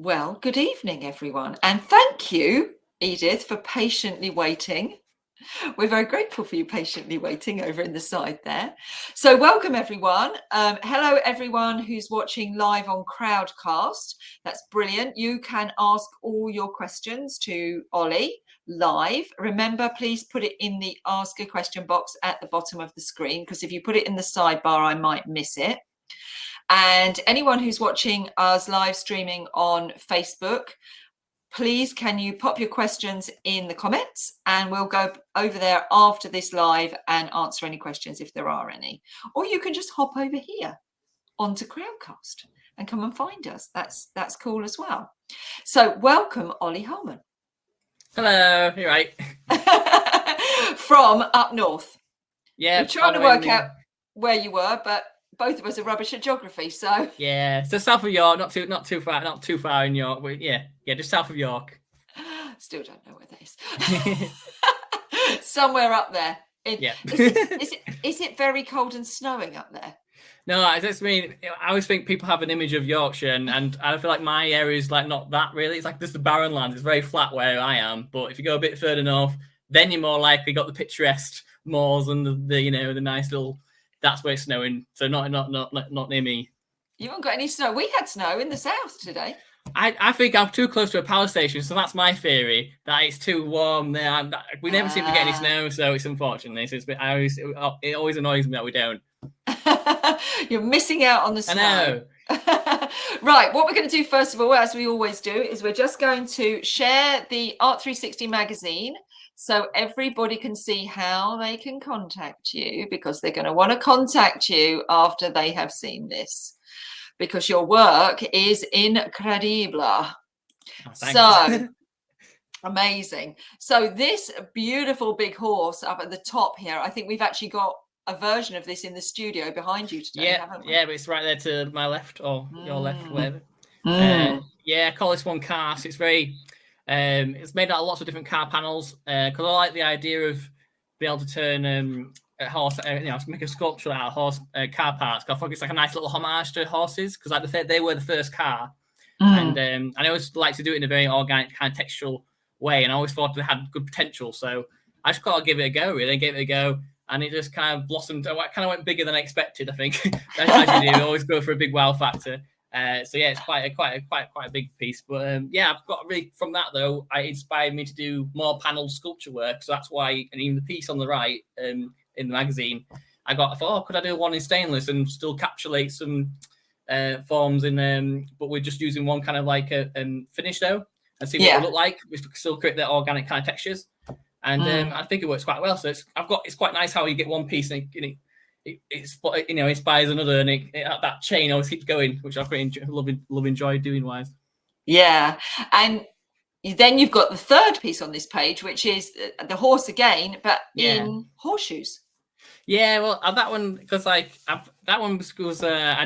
Well, good evening, everyone. And thank you, Edith, for patiently waiting. We're very grateful for you patiently waiting over in the side there. So welcome, everyone. Hello, everyone who's watching live on Crowdcast. That's brilliant. You can ask all your questions to Ollie live. Remember, please put it in the Ask a Question box at the bottom of the screen, because if you put it in the sidebar, I might miss it. And anyone who's watching us live streaming on Facebook, please can you pop your questions in the comments and we'll go over there after this live and answer any questions if there are any. Or you can just hop over here onto Crowdcast and come and find us. That's cool as well. So welcome, Ollie Holman. Hello, you're right. From up north. Yeah. We're trying to work out where you were, but both of us are rubbish at geography, so yeah. So south of York, not too far in York, but yeah, just south of York. Still don't know where that is. Somewhere up there. Yeah. Is it very cold and snowing up there? No, I just mean I always think people have an image of Yorkshire, and I feel like my area is like not that really. It's like just the barren land. It's very flat where I am, but if you go a bit further north, then you're more likely got the picturesque moors and the nice little. That's where it's snowing. So not near me. You haven't got any snow. We had snow in the south today. I think I'm too close to a power station, so that's my theory, that it's too warm there. We never seem to get any snow, so it's unfortunately. So it always annoys me that we don't. You're missing out on the snow. I know. Right, what we're going to do first of all, as we always do, is we're just going to share the ART360 magazine so everybody can see how they can contact you, because they're going to want to contact you after they have seen this, because your work is incredible. Oh, so amazing. So this beautiful big horse up at the top here, I think we've actually got a version of this in the studio behind you today, haven't we? Yeah, but it's right there to my left or your left, whatever. I call this one cast. It's very it's made out of lots of different car panels, because I like the idea of being able to turn a horse, make a sculpture out of horse car parts. I think it's like a nice little homage to horses, because like they were the first car, and I always like to do it in a very organic kind of textural way, and I always thought it had good potential. So I just got to give it a go. Really, I gave it a go, and it just kind of blossomed. I kind of went bigger than I expected. I think as you do, always go for a big wow factor. So yeah, it's quite a big piece. But I've got really from that though, it inspired me to do more panel sculpture work. So that's why, and even the piece on the right in the magazine, I thought, could I do one in stainless and still encapsulate some forms in, but we're just using one kind of like a finish though, and see what it look like. We still create the organic kind of textures, and I think it works quite well. So it's quite nice how you get one piece and it inspires another, and that chain always keeps going, which I quite enjoy doing wise. Yeah, and then you've got the third piece on this page, which is the horse again, but in horseshoes. Yeah, well, that one, because I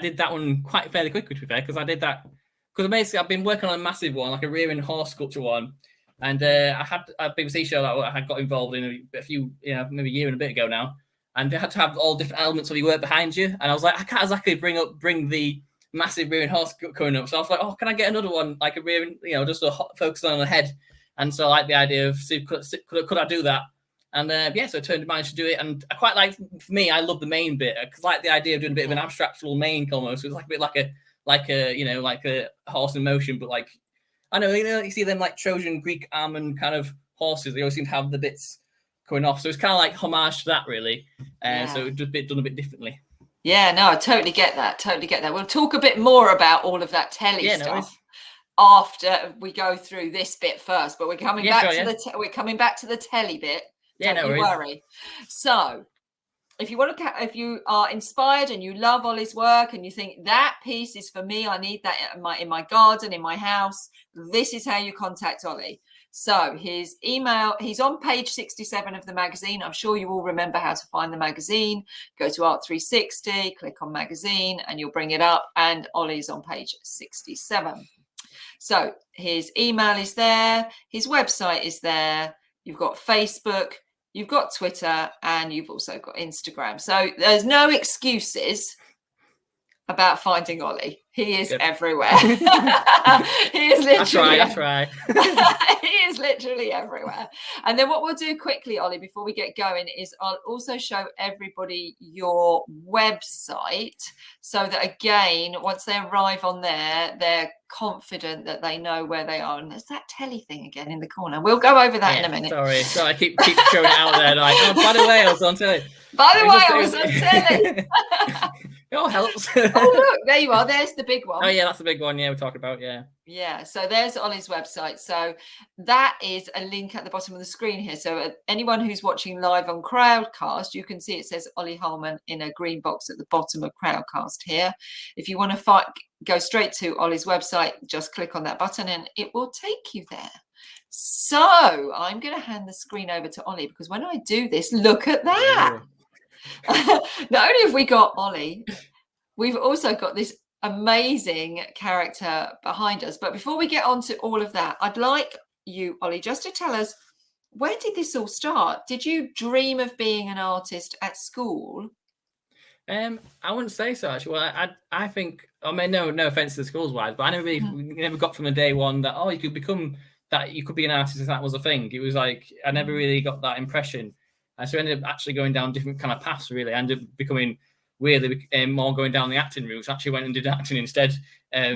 did that one quite fairly quickly, to be fair, because I did that because basically I've been working on a massive one, like a rearing horse sculpture one, and I had a BBC show that I had got involved in a few, maybe a year and a bit ago now. And they had to have all different elements of your work behind you. And I was like, I can't exactly bring the massive rearing horse coming up. So I was like, oh, can I get another one, like a rearing, just a focus on the head? And so I like the idea of, could I do that? And so I managed to do it. And I quite like, for me, I love the main bit, because I like the idea of doing a bit of an abstract little mane almost. So it's like a bit like a horse in motion, but like, I know, you see them like Trojan Greek almond kind of horses. They always seem to have the bits coming off, so it's kind of like homage to that, really. So it's just done a bit differently. Yeah, no, I totally get that. We'll talk a bit more about all of that telly stuff after we go through this bit first. But we're coming back to the telly bit. Yeah, Don't worry. So, if you are inspired and you love Ollie's work and you think that piece is for me, I need that in my garden, in my house, this is how you contact Ollie. So his email, he's on page 67 of the magazine. I'm sure you all remember how to find the magazine. Go to ART360, click on magazine, and you'll bring it up. And Ollie's on page 67. So his email is there. His website is there. You've got Facebook, you've got Twitter, and you've also got Instagram. So there's no excuses about finding Ollie. He is Good. everywhere. He is literally. That's right. He is literally everywhere. And then what we'll do quickly, Ollie, before we get going, is I'll also show everybody your website, so that again, once they arrive on there, they're confident that they know where they are. And there's that telly thing again in the corner. We'll go over that in a minute. Sorry, I keep showing it out there. Like, oh, by the way, I was on telly. By the way, I was on telly. It all helps. Oh, look, there you are. There's the big one. Oh, yeah, that's the big one. Yeah, we're talking about, yeah. Yeah, so there's Ollie's website. So that is a link at the bottom of the screen here. So anyone who's watching live on Crowdcast, you can see it says Ollie Holman in a green box at the bottom of Crowdcast here. If you want to go straight to Ollie's website, just click on that button and it will take you there. So I'm going to hand the screen over to Ollie, because when I do this, look at that. Not only have we got Ollie, we've also got this amazing character behind us. But before we get on to all of that, I'd like you, Ollie, just to tell us, where did this all start? Did you dream of being an artist at school? I wouldn't say so, actually. Well, I think, I mean, no offense to the schools wise, but I never got from the day one that, oh, you could become that, you could be an artist if that was a thing. It was like, I never really got that impression. And so I ended up actually going down different kind of paths, really. I ended up becoming weirdly more going down the acting route. So I actually went and did acting instead. But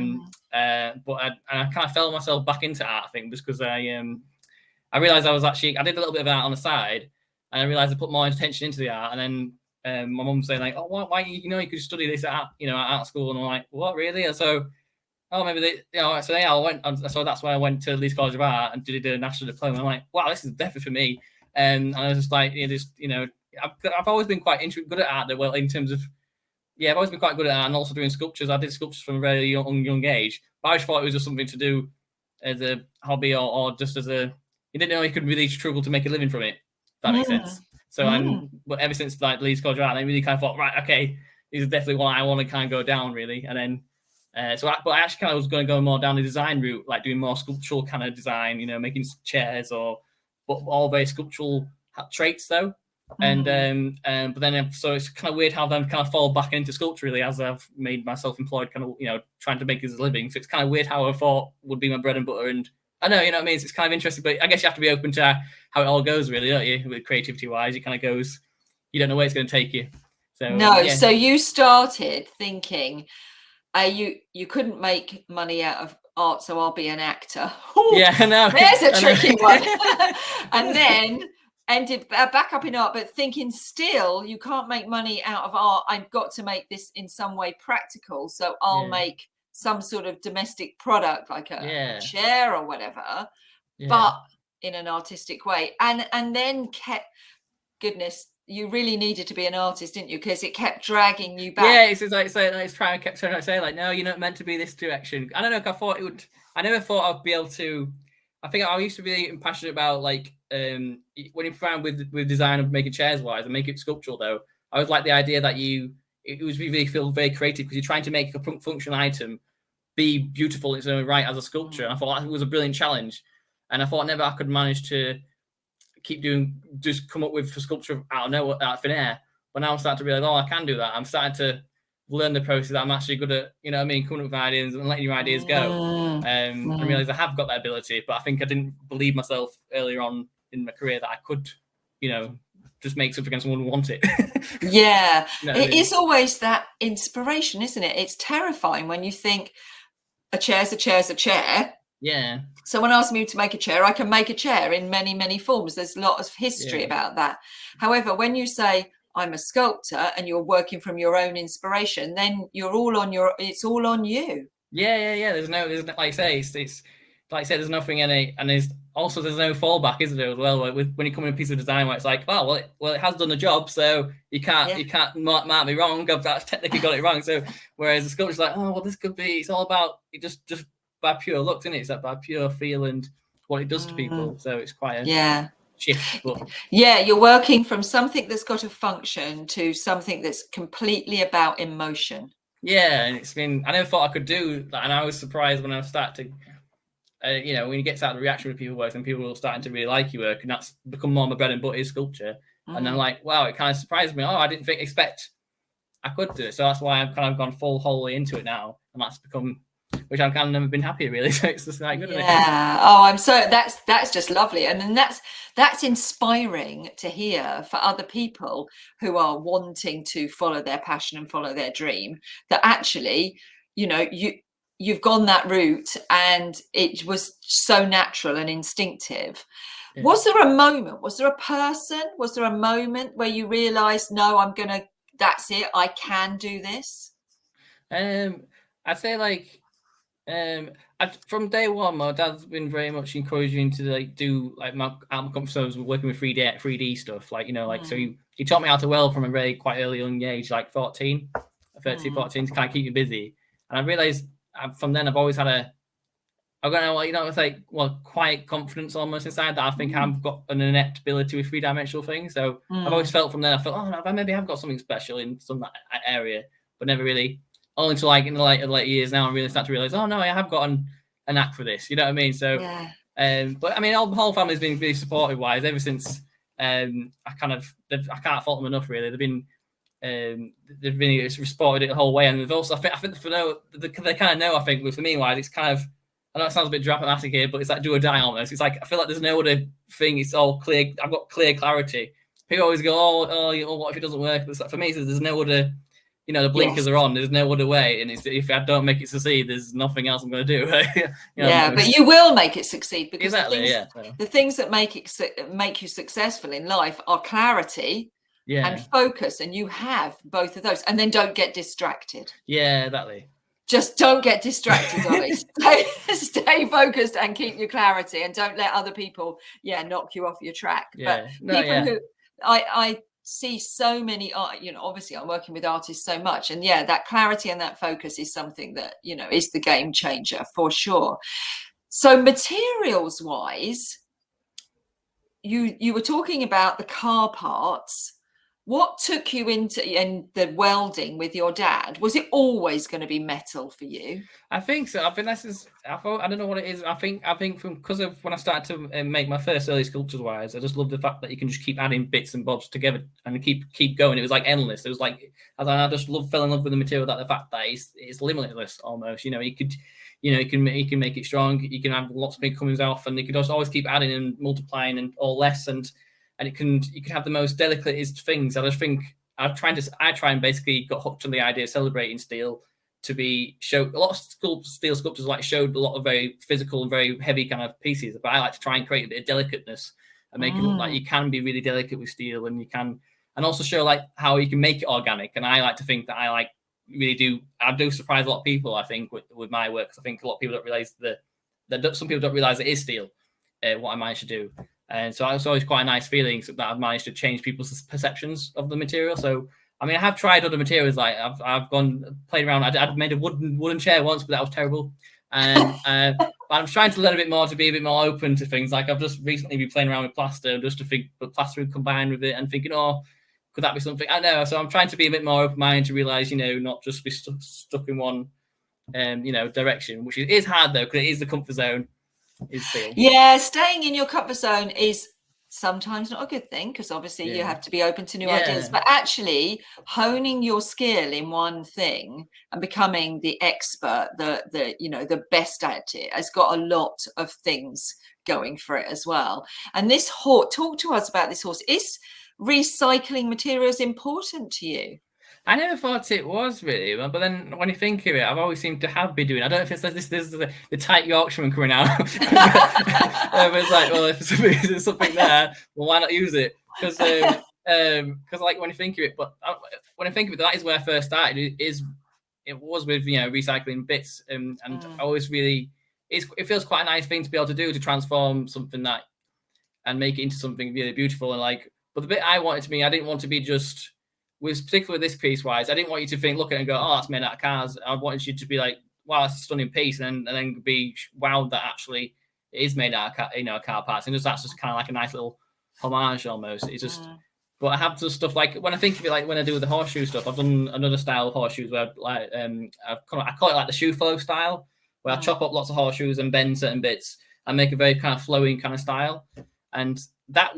I kind of fell myself back into art, I think, just because I realised I did a little bit of art on the side, and I realised I put more attention into the art. And then my mum was saying, like, oh, why you could study this at art school. And I'm like, what, really? And so, oh, maybe I went. So that's why I went to Leeds College of Art and did a national diploma. I'm like, wow, this is definitely for me. And I was just like, I've always been quite good at art. Well, in terms of, I've always been quite good at art, and also doing sculptures. I did sculptures from a very young age, but I just thought it was just something to do as a hobby or just as you didn't know you could really struggle to make a living from it. If that makes sense. So but ever since like Leeds College of Art, I really kind of thought, right, okay, this is definitely what I want to kind of go down, really. And then, but I actually kind of was going to go more down the design route, like doing more sculptural kind of design, making chairs but all very sculptural traits though. And but then so it's kind of weird how then kind of fall back into sculpture, really, as I've made myself employed, kind of trying to make it as a living. So it's kind of weird how I thought would be my bread and butter. And I know, what I mean, it's kind of interesting, but I guess you have to be open to how it all goes, really, don't you? With creativity wise, it kind of goes, you don't know where it's going to take you. So no, so you started thinking you couldn't make money out of art, so I'll be an actor. Ooh, yeah, I know. There's a tricky one. And then ended back up in art, but thinking still you can't make money out of art. I've got to make this in some way practical, so I'll make some sort of domestic product, like a chair or whatever, but in an artistic way. And then goodness, you really needed to be an artist, didn't you? Because it kept dragging you back. Yeah, it's like it's trying to say, like, no, you're not meant to be this direction. I don't know. I never thought I'd be able to. I think I used to be passionate about, like, when you found with design of making chairs wise and make it sculptural though. I was like the idea that it was really feel very creative because you're trying to make a functional item be beautiful in its own right as a sculpture. And I thought that was a brilliant challenge. And I thought never I could manage to just come up with a sculpture out of thin air. But now I'm starting to realize, I can do that. I'm starting to learn the process. I'm actually good at, coming up with ideas and letting your ideas go. I realize I have got that ability, but I think I didn't believe myself earlier on in my career that I could, just make something and someone would want it. Yeah. It is always that inspiration, isn't it? It's terrifying when you think a chair's a chair's a chair. Yeah. Someone asked me to make a chair. I can make a chair in many, many forms. There's a lot of history about that. However, when you say I'm a sculptor and you're working from your own inspiration, then it's all on you. Yeah. There's no, like I say, it's like I said, there's nothing in it, and there's no fallback, isn't there? As well, when you come in a piece of design where it's like, well, it has done the job, so you can't mark me wrong. I've technically got it wrong. So whereas the sculpture's like, this could be. It's all about it just by pure looks, isn't it? It's like by pure feel and what it does to people. So it's quite a shift. But you're working from something that's got a function to something that's completely about emotion. Yeah, and I never thought I could do that, and I was surprised when I started to. When you get to the reaction with people work and people are starting to really like your work, and that's become more my bread and butter is sculpture. And I'm like, wow, it kind of surprised me. I didn't expect I could do it. So that's why I've kind of gone full wholly into it now, and that's become, which I've kind of never been happy really. So it's just like good. Yeah. Oh, I'm so that's just lovely, and then that's inspiring to hear for other people who are wanting to follow their passion and follow their dream. That actually, you've gone that route, and it was so natural and instinctive. Yeah. Was there a moment? Was there a person? Was there a moment where you realised, no, that's it, I can do this? I'd say like. From day one, my dad's been very much encouraging to like do like my comfort zones, working with 3D stuff, like so he taught me how to weld from a very quite early young age, like 13, 14, to kind of keep me busy. And I realized from then I've always had it's like quiet confidence almost inside that I think I've got an innate ability with three-dimensional things. So I've always felt from then, I thought, I maybe have got something special in some area, but never really. Only until like in the later years now, I really start to realize, oh no, I have got an knack for this. You know what I mean? So, but I mean, the whole family's been really supportive wise ever since. I can't fault them enough. Really, they've been supported it the whole way, and they've also, I think they kind of know. I think for me wise, it's kind of, I know it sounds a bit dramatic here, but it's like do or die almost. It's like I feel like there's no other thing. It's all clear. I've got clear clarity. People always go, oh, what if it doesn't work? But for me, there's no other. The blinkers are on. There's no other way, and if I don't make it succeed, there's nothing else I'm going to do. But you will make it succeed, because exactly, the things that make you successful in life are clarity and focus, and you have both of those. And then don't get distracted. Yeah, exactly. Just don't get distracted, Ollie. Stay focused and keep your clarity, and don't let other people, knock you off your track. But people who I see so many obviously I'm working with artists so much, and that clarity and that focus is something that is the game changer for sure. So materials wise, you were talking about the car parts. What took you into the welding with your dad? Was it always going to be metal for you? I think so. I think I don't know what it is. I think because of when I started to make my first early sculptures wise, I just love the fact that you can just keep adding bits and bobs together and keep going. It was like endless. It was like, I just fell in love with the material, that the fact that it's limitless almost. You can make it strong. You can have lots of big comings off, and you can just always keep adding and multiplying and all less, and you can have the most delicatest things. I just think I try and basically got hooked on the idea of celebrating steel to be showed. A lot of steel sculptors showed a lot of very physical and very heavy kind of pieces, but I like to try and create a bit of delicateness and make it look like you can be really delicate with steel, and you can, and also show like how you can make it organic. And I like to think that I do surprise a lot of people, I think, with my work, because I think a lot of people don't realize that some people don't realize it is steel, what I managed to do. And so it's always quite a nice feeling that I've managed to change people's perceptions of the material. So, I mean, I have tried other materials. Like I've played around. I'd made a wooden chair once, but that was terrible. And but I'm trying to learn a bit more, to be a bit more open to things. Like I've just recently been playing around with plaster, just to think, but plaster combined with it, and thinking, could that be something? I know. So I'm trying to be a bit more open-minded to realize, not just be stuck in one, direction, which is hard though, because it is the comfort zone. Staying in your comfort zone is sometimes not a good thing, because obviously you have to be open to new ideas, but actually honing your skill in one thing and becoming the expert, the best at it, has got a lot of things going for it as well. And this horse, talk to us about this horse. Is recycling materials important to you? I never thought it was really, but then when you think of it, I've always seemed to have been doing. I don't know if it's like this is the tight Yorkshireman coming out. But it's like, well, if there's something there, well, why not use it? Because like when you think of it, that is where I first started. It was with recycling bits, and I always really, it feels quite a nice thing to be able to do, to transform something that and make it into something really beautiful. And but the bit I wanted to be, I didn't want to be just. Particularly this piece wise, I didn't want you to look at it and go, oh, that's made out of cars. I wanted you to be like, wow, that's a stunning piece, and then be wowed that actually it is made out of car parts, and that's just kind of like a nice little homage almost. It's just, but I have just stuff like, when I think of it, like when I do with the horseshoe stuff, I've done another style of horseshoes where I call it like the shoe flow style, where I chop up lots of horseshoes and bend certain bits and make a very kind of flowing kind of style, and that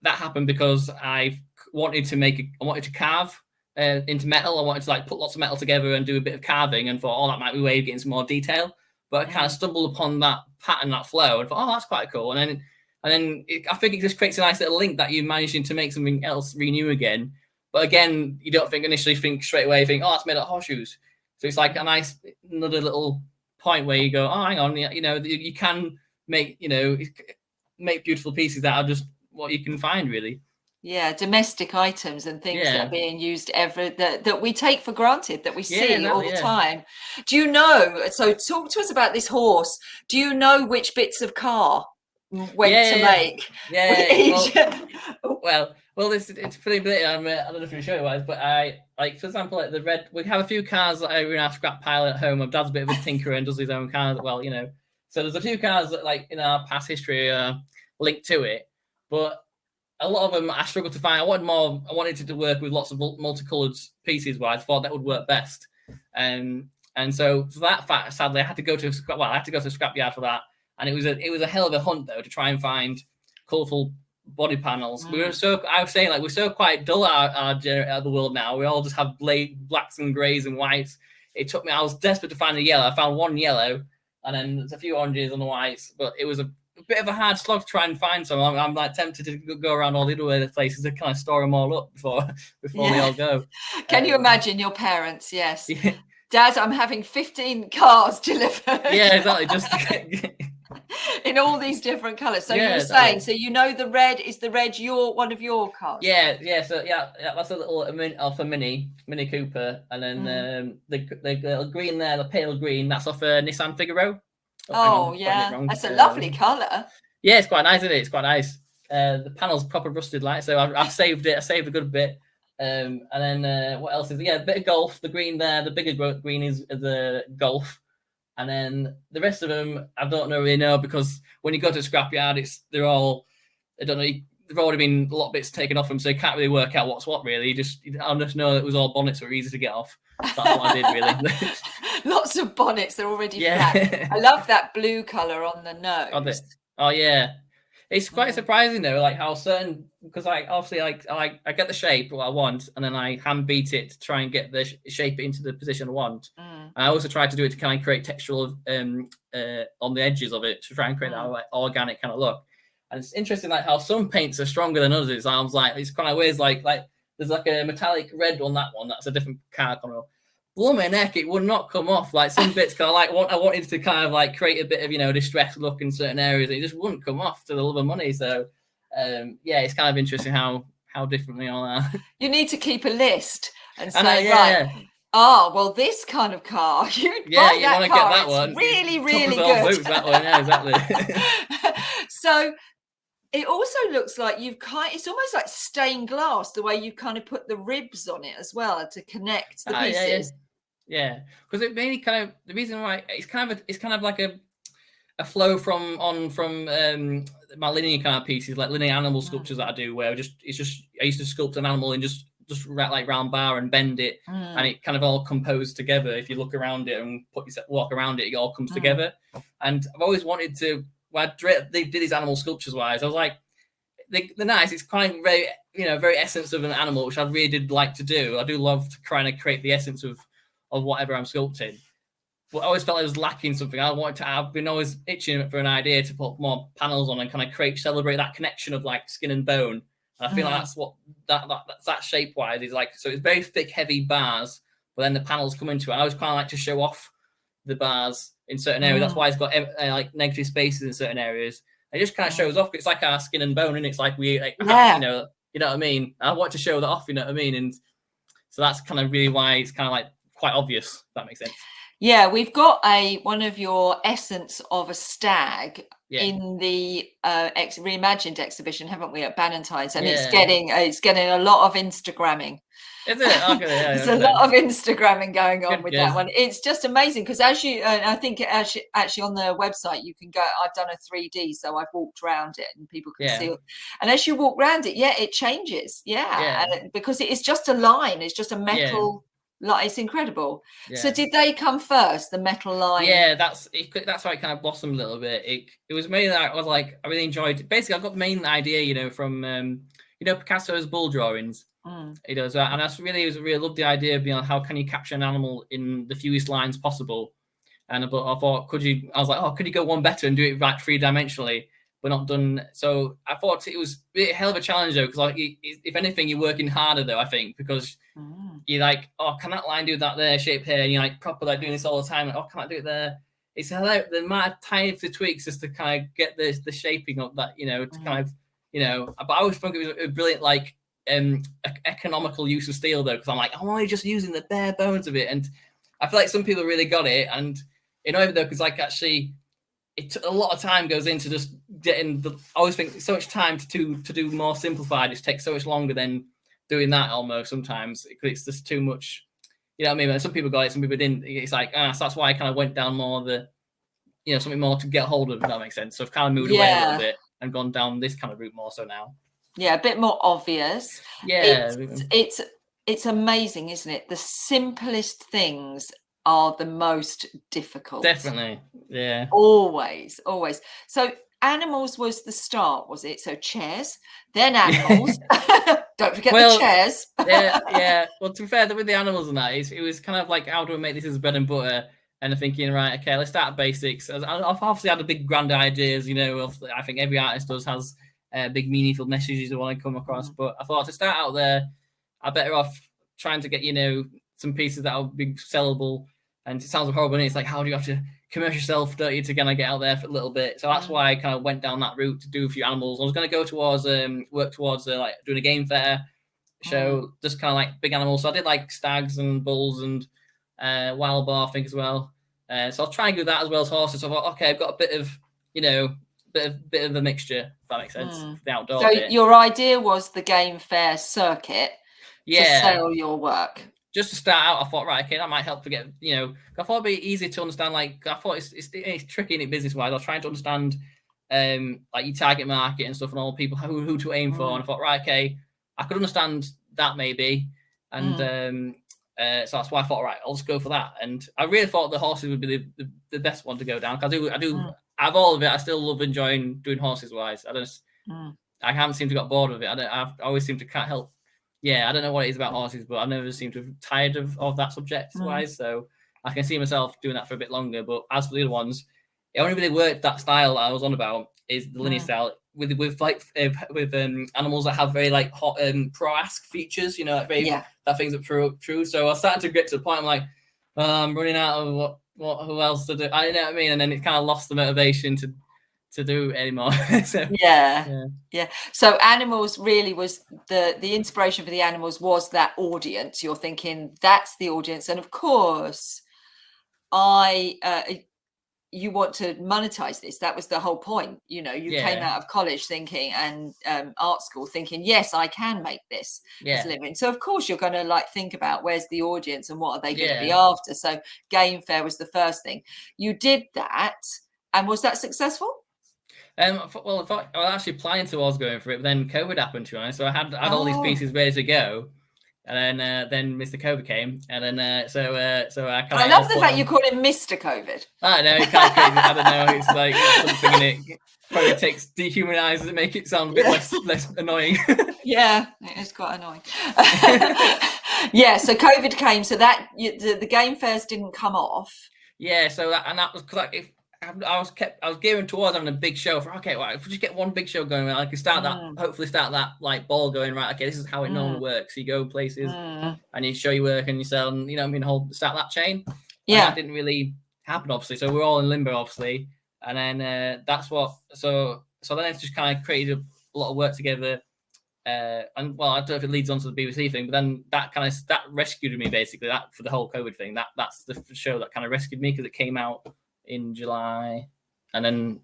happened because I wanted to carve into metal. I wanted to like put lots of metal together and do a bit of carving, and thought, oh, that might be a way of getting some more detail. But I kind of stumbled upon that pattern, that flow, and thought, oh, that's quite cool. And then I think it just creates a nice little link that you're managing to make something else renew again. But again, you don't initially think straight away, oh, that's made out of horseshoes. So it's like a nice another little point where you go, oh, hang on, you can make make beautiful pieces that are just what you can find, really. Yeah, domestic items and things that are being used that we take for granted, that we see all the time. Do you know? So talk to us about this horse. Do you know which bits of car went to make? Well, it's pretty big. I don't know if you're sure it was, but I like, for example, like the red. We have a few cars that are in our scrap pile at home. My dad's a bit of a tinkerer and does his own cars. Well, so there's a few cars that, like, in our past history are linked to it, but a lot of them I struggled to find. I wanted it to work with lots of multicolored pieces where I thought that would work best. And so for that fact, sadly, I had to go to a scrapyard for that. And it was a hell of a hunt, though, to try and find colourful body panels. I was saying, like, we're so quite dull at the world now. We all just have blacks and greys and whites. It took me, I was desperate to find a yellow. I found one yellow, and then there's a few oranges and the whites, but it was a bit of a hard slog to try and find some. I'm like tempted to go around all the other places to kind of store them all up before they all go. Can you imagine your parents? Yes. Yeah. Dad, I'm having 15 cars delivered. Yeah, exactly. Just in all these different colours. So you were saying, so the red is one of your cars? Yeah. So that's a little off a Mini Cooper, and then the green there, the pale green, that's off a Nissan Figaro. That's a lovely colour. Yeah, it's quite nice, isn't it? It's quite nice. The panel's proper rusted, like, so I've saved it. I saved a good bit. And then what else is there? Yeah, a bit of Golf. The green there, the bigger green is the Golf. And then the rest of them, I don't really know, because when you go to a scrapyard, they're all, I don't know, they've already been a lot of bits taken off them, so you can't really work out what's what, really. I just know it was all bonnets were easy to get off. That's what I did, really. Lots of bonnets, they're already flat. I love that blue colour on the nose. Oh, yeah. It's quite surprising, though, like how certain, because obviously I get the shape what I want, and then I hand beat it to try and get the shape into the position I want. I also try to do it to kind of create textural on the edges of it, to try and create that like organic kind of look. And it's interesting, like, how some paints are stronger than others. I was like, it's kind of ways like there's like a metallic red on that one. That's a different card color. Blooming heck, it would not come off. Like, some bits kind of like I wanted to kind of like create a bit of distressed look in certain areas. It just wouldn't come off to the love of money. So it's kind of interesting how different they all are. You need to keep a list and say, oh, well, this kind of car, you want to get that one. Really, really good. Boots, that one. Yeah, exactly. So it also looks like it's almost like stained glass, the way you kind of put the ribs on it as well to connect the pieces. Yeah, because it mainly kind of, the reason why it's kind of like a flow from my linear kind of pieces, like linear animal sculptures that I do, where I used to sculpt an animal and just like round bar and bend it, and it kind of all composed together. If you look around it and walk around it, it all comes together. And I've always wanted to. When they did these animal sculptures wise, I was like, they're nice. It's kind of very, very essence of an animal, which I really did like to do. I do love to kind of create the essence of whatever I'm sculpting. But I always felt I was lacking something. I've been always itching for an idea to put more panels on and kind of celebrate that connection of like skin and bone. And I feel like that's what that shape wise is like. So it's very thick, heavy bars, but then the panels come into it. I always kind of like to show off the bars in certain areas. That's why it's got like negative spaces in certain areas. It just kind of shows off. It's like our skin and bone, and it's like you know what I mean. I want to show that off, you know what I mean. And so that's kind of really why it's kind of like quite obvious. If that makes sense. Yeah, we've got one of your essence of a stag in the reimagined exhibition, haven't we, at Bannatynes? And it's getting a lot of Instagramming. Is it? Okay, There's a lot of Instagramming going on with that one. It's just amazing because I think actually on the website you can go. I've done a 3D, so I've walked around it and people can see it. And as you walk around it, it changes. And because it is just a line. It's just a metal. Like, it's incredible. So did they come first, the metal line? Yeah, that's how it kind of blossomed a little bit. It was mainly that I really enjoyed it. Basically, I got the main idea, from Picasso's bull drawings. He does that, and that's really loved the idea of how can you capture an animal in the fewest lines possible. And I thought, could you go one better and do it like 3-dimensionally, but not done? So I thought it was a hell of a challenge though, because if anything, you're working harder though, I think, because you're like, oh, can that line do that there shape here? And you're like proper like doing this all the time. Like, oh, can I do it there? It's hilarious. The amount of tiny tweaks just to kind of get the shaping of that, to kind of, But I always think it was a brilliant like economical use of steel though, because I'm like, I'm only just using the bare bones of it, and I feel like some people really got it, and though, because like actually it a lot of time goes into just getting I always think so much time to do more simplified. It takes so much longer than doing that almost sometimes, because it's just too much. You know what I mean? And some people got it, some people didn't. It's like so that's why I kind of went down more the something more to get hold of, if that makes sense. So I've kind of moved away a little bit and gone down this kind of route more so now. Yeah, a bit more obvious. Yeah, it's amazing, isn't it? The simplest things are the most difficult. Definitely, yeah. Always. So animals was the start, was it? So chairs, then animals. Don't forget the chairs. yeah. Well, to be fair, with the animals and that, it was kind of like, how do I make this as bread and butter? And I'm thinking, right, okay, let's start at basics. I've obviously had the big grand ideas, I think every artist has big meaningful messages they want to come across. But I thought to start out there, I'm better off trying to get, some pieces that will be sellable. And it sounds horrible, and it's like, how do you have to commercial yourself, don't you, to kind of get out there for a little bit? So that's why I kind of went down that route to do a few animals. I was going to go towards work towards like doing a game fair show, just kind of like big animals. So I did like stags and bulls and wild boar, I think, as well. So I'll try and do that as well as horses. So I thought, okay, I've got a bit of bit of a mixture, if that makes sense, for the outdoor. So your idea was the game fair circuit to sell your work. Just to start out, I thought, right, okay, that might help to get, I thought it'd be easy to understand. Like, I thought it's tricky in it business wise. I was trying to understand, like your target market and stuff, and all people who to aim for. And I thought, right, okay, I could understand that maybe, and so that's why I thought, right, I'll just go for that. And I really thought the horses would be the best one to go down, because I do have all of it. I still love enjoying doing horses wise. I haven't seemed to got bored of it. I always seem to can't help. Yeah, I don't know what it is about horses, but I never seem to have tired of that subject wise. So I can see myself doing that for a bit longer. But as for the other ones, it only really worked. That style that I was on about is the linear style with animals that have very like hot pro-esque features. Like very that things are true. So I was starting to get to the point. I'm like, I'm running out of who else to do. I know what I mean. And then it kind of lost the motivation to do it anymore. So, yeah. So animals really was the inspiration for the animals was that audience. You're thinking that's the audience, and of course, you want to monetize this. That was the whole point. You came out of college thinking and art school thinking, yes, I can make this as a living. So of course you're going to like think about where's the audience and what are they going to be after. So game fair was the first thing. You did that, and was that successful? Well, I was actually planning towards going for it, but then COVID happened to me, so I had all these pieces ready to go, and then Mr. COVID came, and then so I kind of. I love the fact you call him Mr. COVID. I know, it's kind of crazy. I don't know. It's like something in it probably takes dehumanizes it, make it sound a bit less annoying. Yeah, it is quite annoying. So COVID came, so that the game fairs didn't come off. Yeah, so that was because I was gearing towards having a big show for, okay, well, if we just get one big show going, I can hopefully start that like ball going, right, okay, this is how it normally works. You go places and you show your work and you sell, and start that chain. Yeah. And that didn't really happen, obviously. So we're all in limbo, obviously. And then that's what, so then it's just kind of created a lot of work together. And well, I don't know if it leads on to the BBC thing, but then that rescued me basically, that for the whole COVID thing. That's the show that kind of rescued me, because it came out in July, and then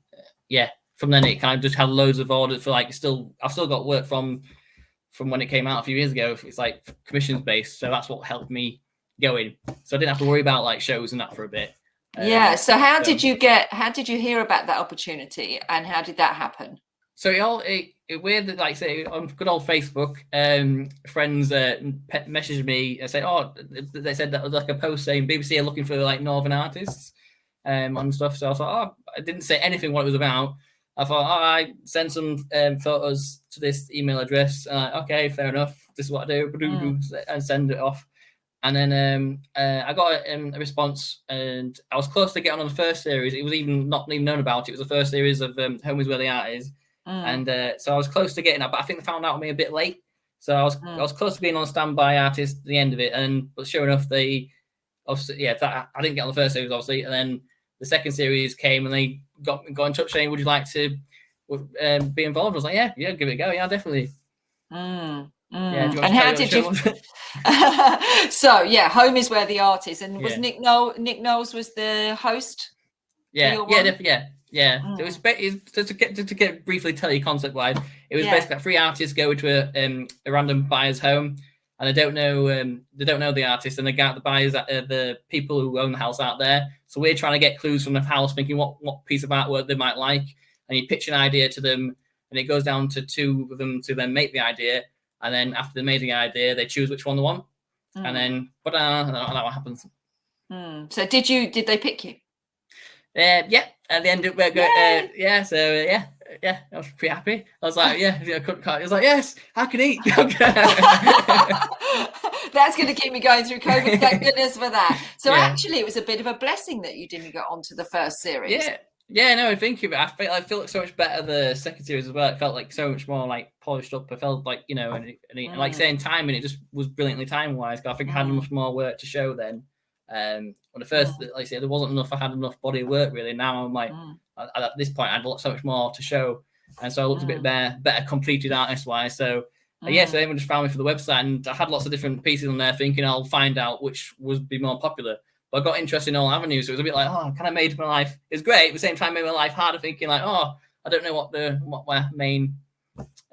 from then it kind of just had loads of orders for like I've still got work from when it came out a few years ago. It's like commissions based, so that's what helped me going. So I didn't have to worry about like shows and that for a bit. So how did you hear about that opportunity, and how did that happen? So it weird that, like, say, on good old Facebook, friends messaged me and said, they said that was like a post saying BBC are looking for like Northern artists and stuff. So I was like, I didn't say anything what it was about. I thought, all right, send some photos to this email address. Okay, fair enough. This is what I do, and send it off. And then I got a response, and I was close to getting on the first series. It was not even known about it. It was the first series of Home is Where the Art Is. And so I was close to getting that, but I think they found out on me a bit late. So I was close to being on standby artist at the end of it. But sure enough, I didn't get on the first series, obviously. And then the second series came, and they got in touch saying, would you like to be involved? I was like, yeah, give it a go. Yeah, definitely. Yeah, and how did you? So yeah, Home is Where the Art Is, and was Nick Knowles was the host? Yeah. It was to get briefly tell you concept wise. It was basically that 3 artists go to a random buyer's home, and they don't know the artist, and they got the buyers, the people who own the house out there. So we're trying to get clues from the house, thinking what piece of artwork they might like, and you pitch an idea to them, and it goes down to 2 of them to then make the idea. And then after they made the idea, they choose which one they want. And then, that what happens. So did they pick you? Yeah. At the end of it, I was pretty happy. I was like, I couldn't. I was like, yes, I can eat. That's going to keep me going through COVID. Thank goodness for that. So actually, it was a bit of a blessing that you didn't get onto the first series. Yeah, no, I think of it. I feel like so much better the second series as well. It felt like so much more like polished up. I felt like, like saying timing, it just was brilliantly time wise. I think I had much more work to show then. On the first, like I said, there wasn't enough. I had enough body of work really. Now I'm like, at this point, I had so much more to show, and so I looked a bit better completed artist wise. So so everyone just found me for the website, and I had lots of different pieces on there, thinking I'll find out which would be more popular. But I got interested in all avenues. So it was a bit like, kind of made my life. It's great. At the same time, made my life harder, thinking like, I don't know what my main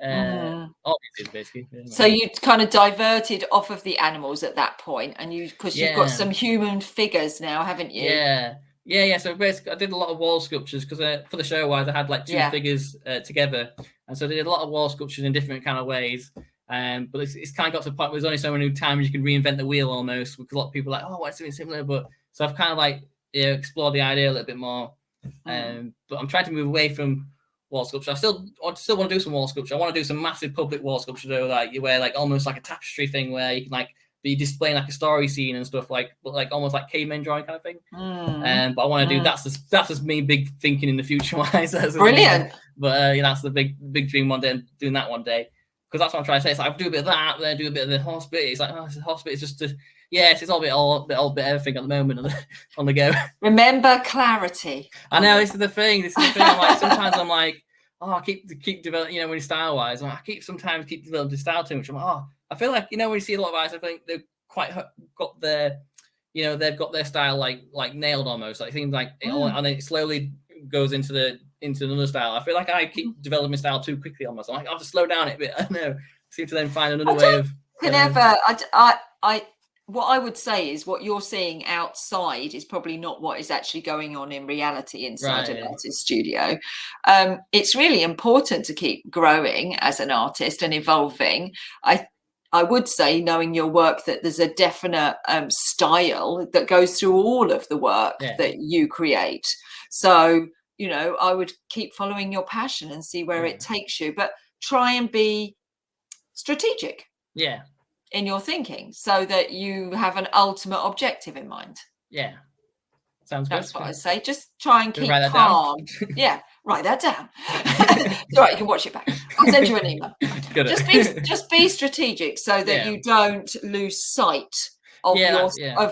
audience is basically. So you kind of diverted off of the animals at that point, and because you've got some human figures now, haven't you? Yeah. So basically, I did a lot of wall sculptures because for the show wise, I had like 2 figures together, and so I did a lot of wall sculptures in different kind of ways. But it's kind of got to the point where there's only so many times you can reinvent the wheel almost, because a lot of people are like, what's something similar? But so I've kind of like explored the idea a little bit more. But I'm trying to move away from wall sculpture. I still want to do some wall sculpture. I want to do some massive public wall sculpture though, like you wear like almost like a tapestry thing where you can like be displaying like a story scene and stuff, like almost like caveman drawing kind of thing. But I want to do that's just me big thinking in the future wise. Brilliant. But that's the big dream one day, doing that one day. Because that's what I'm trying to say. It's like I do a bit of that, then I do a bit of the horse bit. It's like the horse bit is just it's all bit everything at the moment on the go. Remember clarity. I know this is the thing. I'm like sometimes I'm like, I keep developing. When style wise, I sometimes keep developing style too much. I'm like, I feel like when you see a lot of artists, I think they've quite got their, they've got their style like nailed almost. Like it seems like, and then it slowly goes into another style. I feel like I keep developing style too quickly almost. I'm like, I have to slow down it a bit. I don't know. I seem to then find another way of. What I would say is what you're seeing outside is probably not what is actually going on in reality inside an artist studio. It's really important to keep growing as an artist and evolving. I would say, knowing your work, that there's a definite style that goes through all of the work that you create. So, I would keep following your passion and see where it takes you, but try and be strategic. Yeah. In your thinking, so that you have an ultimate objective in mind. Yeah. Sounds good. That's what I say. Just try and keep calm. Write that down. It's all right, you can watch it back. I'll send you an email. Just be strategic so that you don't lose sight of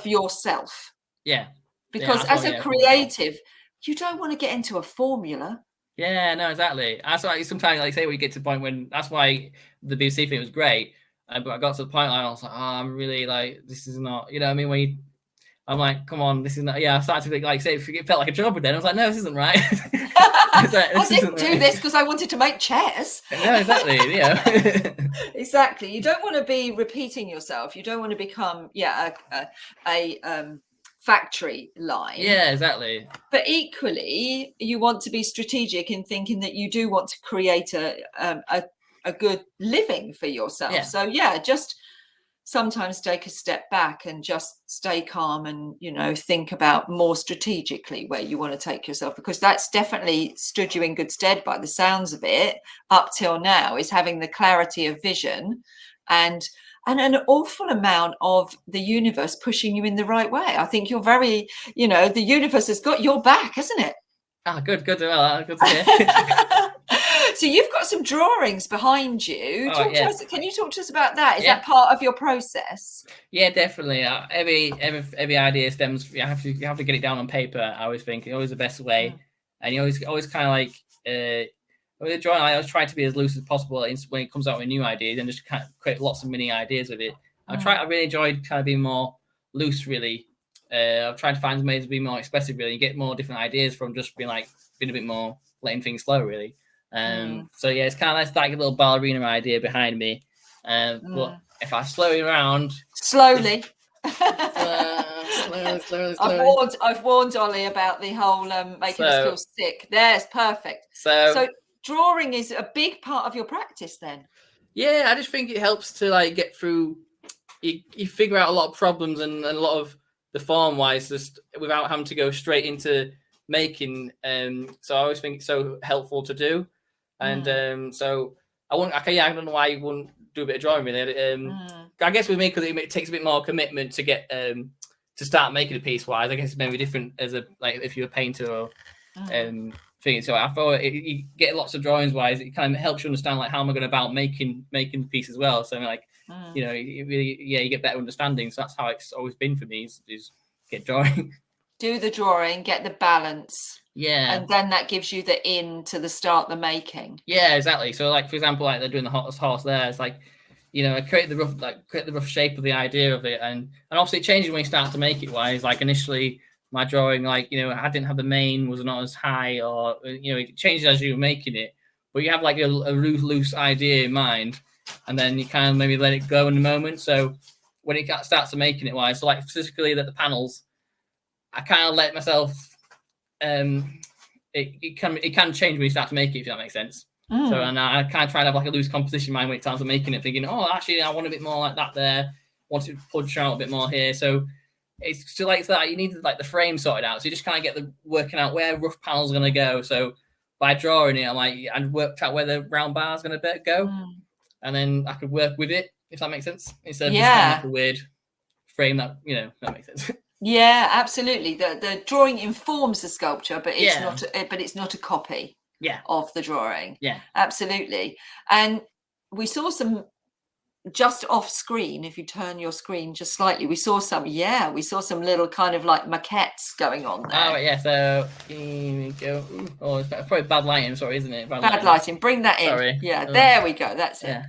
yourself. Yeah. Because as a creative, you don't want to get into a formula. Yeah, no, exactly. That's why sometimes, like say, when you get to the point when that's why the BBC thing was great. But I got to the point like I was like, I'm really like, this is not, you know what I mean? I'm like, come on, this is not. Yeah, I started to think, like, say, it felt like a job. But then I was like, no, this isn't right. I didn't do this because I wanted to make chairs. No, exactly. Exactly. You don't want to be repeating yourself. You don't want to become, a factory line. Yeah, exactly. But equally, you want to be strategic in thinking that you do want to create a good living for yourself. So just sometimes take a step back and just stay calm and, you know, think about more strategically where you want to take yourself, because that's definitely stood you in good stead by the sounds of it up till now, is having the clarity of vision and an awful amount of the universe pushing you in the right way. I think you're very, you know, the universe has got your back, hasn't it? Ah, good. Well, good to hear. So you've got some drawings behind you. Can you talk to us about that? Is that part of your process? Yeah, definitely. Every idea stems. You have to get it down on paper. I always think it's always the best way, and you always kind of like with the drawing. I always try to be as loose as possible when it comes out with new ideas, and just kind of create lots of mini ideas with it. I really enjoyed kind of being more loose, really. I've tried to find ways to be more expressive, really, and get more different ideas from just being a bit more letting things flow, really. So yeah, it's kind of nice, like a little ballerina idea behind me. But if I slow it around slowly. slowly. I've warned Ollie about the whole making us feel sick. There's perfect. So drawing is a big part of your practice then. Yeah, I just think it helps to like get through. You figure out a lot of problems and a lot of the form wise, just without having to go straight into making. So I always think it's so helpful to do. And so I don't know why you wouldn't do a bit of drawing really. I guess with me, because it takes a bit more commitment to get to start making a piece wise. I guess it's maybe different as if you're a painter or thing. So I thought you get lots of drawings wise, it kind of helps you understand like how am I going about making the piece as well. So you know, you get better understanding. So that's how it's always been for me is get drawing. Do the drawing, get the balance. Yeah. And then that gives you the in to start the making. Yeah, exactly. So like, for example, like they're doing the horse there. It's like, you know, I create the rough shape of the idea of it. And obviously it changes when you start to make it wise. Like initially my drawing, like, you know, I didn't have the mane was not as high, or, you know, it changes as you're making it. But you have like a loose idea in mind, and then you kind of maybe let it go in the moment. So when it starts to making it wise, so like physically that the panels, I kind of let myself it can change when you start to make it, if that makes sense. So and I kind of try to have like a loose composition in mind when it comes to making it, thinking, oh, actually I want a bit more like that there, want to punch out a bit more here. So it's still like that. You need like the frame sorted out, so you just kind of get the working out where rough panels are going to go. So by drawing it, I worked out where the round bar is going to go, and then I could work with it, if that makes sense, instead of just having like a weird frame that, you know, that makes sense. Yeah, absolutely. The drawing informs the sculpture, but it's not a copy of the drawing. Yeah, absolutely. And we saw some just off screen. If you turn your screen just slightly, we saw some little kind of like maquettes going on there. Oh yeah, so here we go. Oh, it's probably bad lighting, sorry, isn't it? Bad lighting. Bring that in. Sorry. Yeah, there we go. That's it.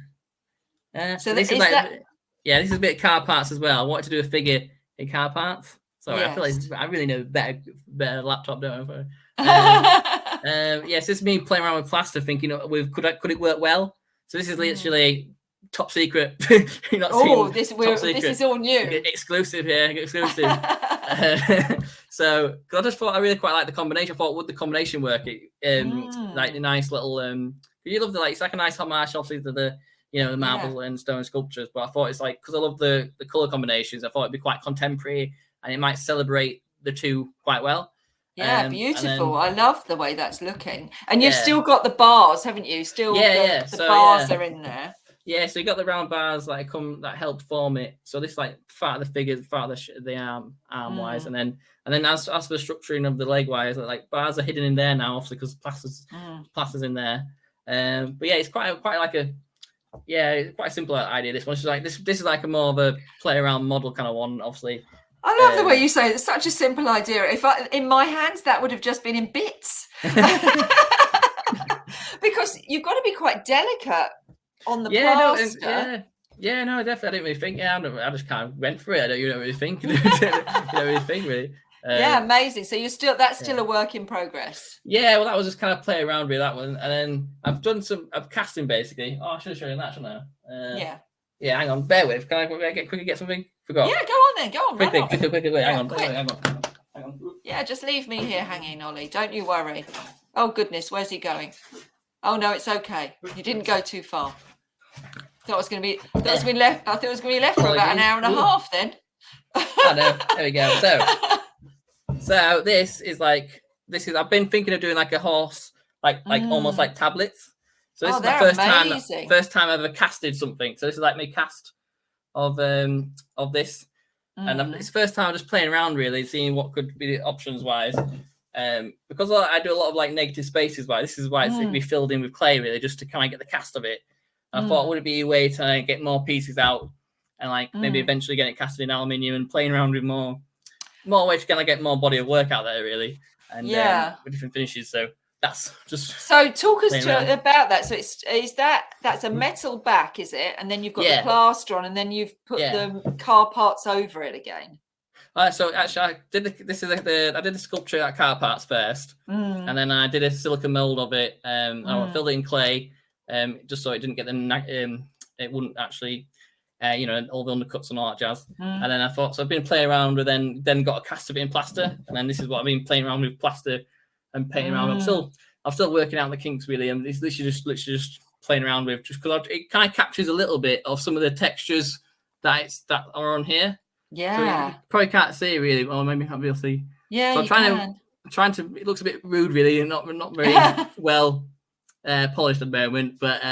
So this is like this is a bit of car parts as well. I wanted to do a figure in car parts. Sorry, I feel like I really know better laptop, don't I? So this is me playing around with plaster, thinking could it work well. So this is literally top secret. This is all new. Exclusive here, exclusive. So because I just thought I really quite like the combination. I thought would the combination work? Like the nice little you love it's like a nice homage, obviously, to the the marble and stone sculptures. But I thought it's like, because I love the color combinations, I thought it'd be quite contemporary and it might celebrate the two quite well. Yeah, beautiful. I love the way that's looking. And you've still got the bars, haven't you? Still, the bars are in there. Yeah, so you got the round bars that help form it. So this like part of the figures, part of the arm wise, and then as for the structuring of the leg wise, like bars are hidden in there now, obviously, because plaster's in there. But yeah, it's quite like a quite a simple idea. This one, like this is like a more of a play around model kind of one, obviously. I love the way you say it. It's such a simple idea. If in my hands, that would have just been in bits. Because you've got to be quite delicate on the plaster. No, definitely. I didn't really think. I just kind of went for it. You don't really think. You don't really think, really. Amazing. So that's still a work in progress. Yeah, well, that was just kind of play around with that one, and then I've done I've casting basically. Oh, I should have shown you that, shouldn't I? Yeah, hang on, bear with. Can I quickly get something? Forgot. Yeah, go on then. Go on. Quickly. Wait, hang on. Yeah, just leave me here hanging, Ollie. Don't you worry. Oh goodness, where's he going? Oh no, it's okay. You didn't go too far. Thought it was going to be. I thought it was going to be left for about an hour and a half. Then. I know. There we go. So this is. I've been thinking of doing like a horse, like almost like tablets. So this is my first time I've ever casted something. So this is like my cast of this, and it's the first time I'm just playing around, really, seeing what could be the options wise. Because I do a lot of like negative spaces. This is why it's going to be filled in with clay, really, just to kind of get the cast of it. And I thought, would it be a way to get more pieces out and like maybe eventually get it casted in aluminium and playing around with more ways to kind of get more body of work out there, really, and with different finishes. So that's just. So talk us about that. So that's a metal back, is it? And then you've got the plaster on, and then you've put the car parts over it again. So actually, I did the sculpture at car parts first, and then I did a silicone mold of it. I filled it in clay, just so it didn't get it wouldn't actually, all the undercuts and all that jazz. And then I thought, so I've been playing around with then got a cast of it in plaster, and then this is what I've been playing around with plaster and painting around. I'm still working out the kinks, really, and it's literally just playing around with, just because it kind of captures a little bit of some of the textures that are on here. Yeah, so you probably can't see really, or maybe I'll be able to see. Yeah, so I'm trying to. It looks a bit rude, really, and not very well polished at the moment. But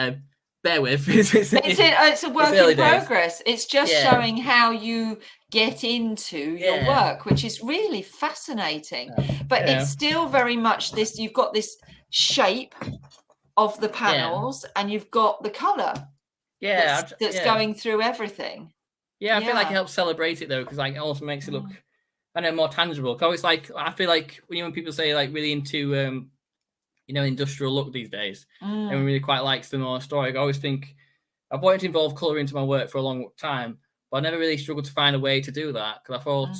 bear with. It's a work in progress. It's just showing how you get into your work, which is really fascinating. But it's still very much this. You've got this shape of the panels, and you've got the color. That's going through everything. Yeah, I feel like it helps celebrate it though, because like it also makes it look, more tangible. Because I feel like when people say like really into industrial look these days, everyone really quite likes the more historic. I always think I've wanted to involve colour into my work for a long time, but I never really struggled to find a way to do that, because I thought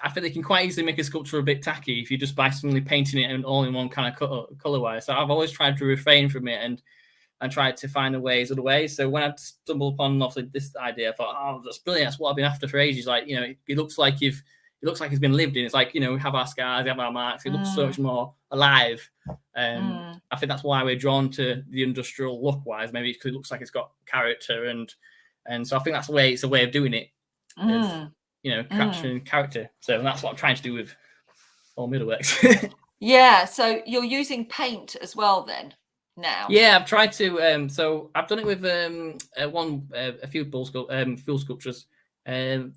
I feel they can quite easily make a sculpture a bit tacky if you just by suddenly painting it all in one kind of colour wise. So I've always tried to refrain from it and tried to find other ways. So when I stumbled upon obviously this idea, I thought, oh, that's brilliant. That's what I've been after for ages. Like, it looks like it's been lived in. It's like, we have our scars, we have our marks. It looks so much more alive. I think that's why we're drawn to the industrial look wise. Maybe because it looks like it's got character, and so I think that's it's a way of doing it. Capturing character. So that's what I'm trying to do with all middleworks. So you're using paint as well then? Now, I've tried to. So I've done it with a few full sculptures. Done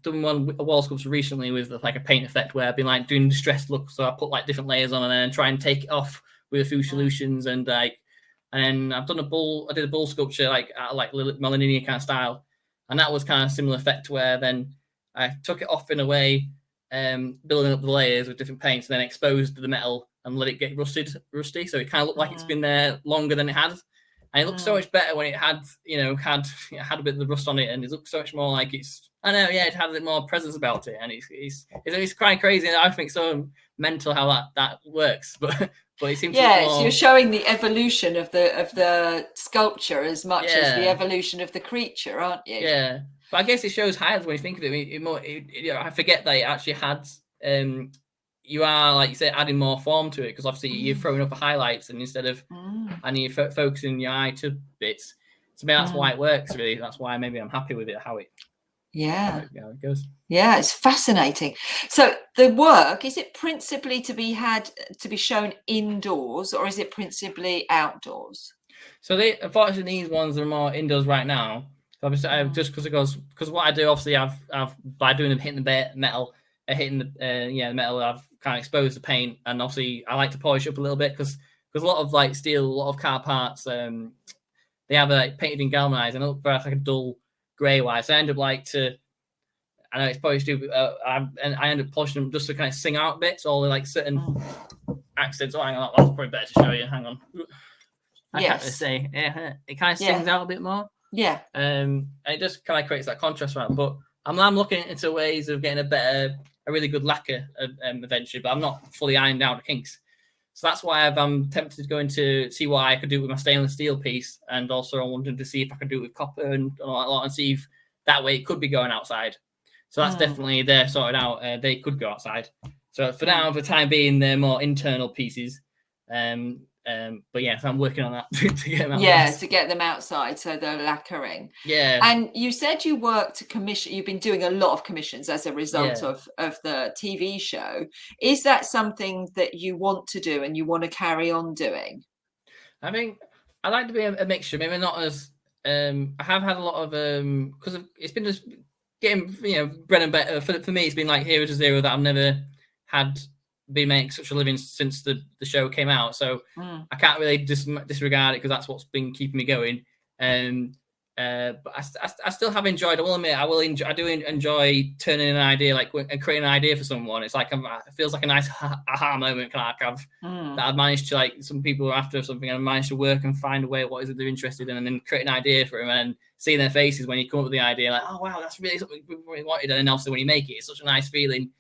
a wall sculpture recently with like a paint effect where I've been like doing distressed look. So I put like different layers on and then try and take it off with a few solutions, and then I've done I did a bull sculpture like Melanini kind of style, and that was kind of similar effect where then I took it off in a way, building up the layers with different paints, and then exposed the metal and let it get rusty, so it kind of looked like it's been there longer than it had, and it looked so much better when it had a bit of the rust on it, and it looked so much more like it had a bit more presence about it, and it's quite crazy, and I think so mental how that works, but it seems so you're showing the evolution of the sculpture as much as the evolution of the creature, aren't you? Yeah, but I guess it shows higher when you think of it. I forget that it actually had. You are, like you say, adding more form to it, because obviously you're throwing up highlights, and instead of and you're focusing your eye to bits. So maybe that's why it works, really. That's why maybe I'm happy with it, how it goes. Yeah, it's fascinating. So the work, is it principally to be shown indoors, or is it principally outdoors? So unfortunately these ones are more indoors right now. Obviously, just because what I do, obviously, I've by doing them hitting the metal, hitting the metal, I've kind of exposed the paint, and obviously I like to polish up a little bit because a lot of like steel, a lot of car parts, they have painted in galvanized and it looks like a dull grey white. So I end up I know it's probably stupid, I end up polishing them just to kind of sing out bits, all the like certain accents. Oh, hang on, that's probably better to show you. Hang on. I can't really say. Yeah, it kind of sings out a bit more. Yeah. And it just kind of creates that contrast around. But I'm looking into ways of getting a really good lacquer eventually, but I'm not fully ironed out the kinks. So that's why I'm tempted to go into see what I could do with my stainless steel piece, and also I wanted to see if I could do it with copper and all that lot, and see if that way it could be going outside. So that's definitely they're sorted out. They could go outside. So for now, for the time being, they're more internal pieces. And But yeah, so I'm working on that to get them out. Yeah, to get them outside so they're lacquering. Yeah. And you said you work to commission. You've been doing a lot of commissions as a result of the TV show. Is that something that you want to do and you want to carry on doing? I think I like to be a mixture. Maybe not as I have had a lot of because it's been just getting bread and butter for me. It's been like 0 to 0 that I've never had been making such a living since the show came out. So I can't really disregard it because that's what's been keeping me going. But I still have enjoyed. I will admit, I do enjoy turning an idea and creating an idea for someone. It's like it feels like a nice aha moment. That I've managed to some people are after something and I've managed to work and find a way what is it they're interested in, and then create an idea for them and seeing their faces when you come up with the idea, like, oh wow, that's really something we really wanted. And then also when you make it, it's such a nice feeling,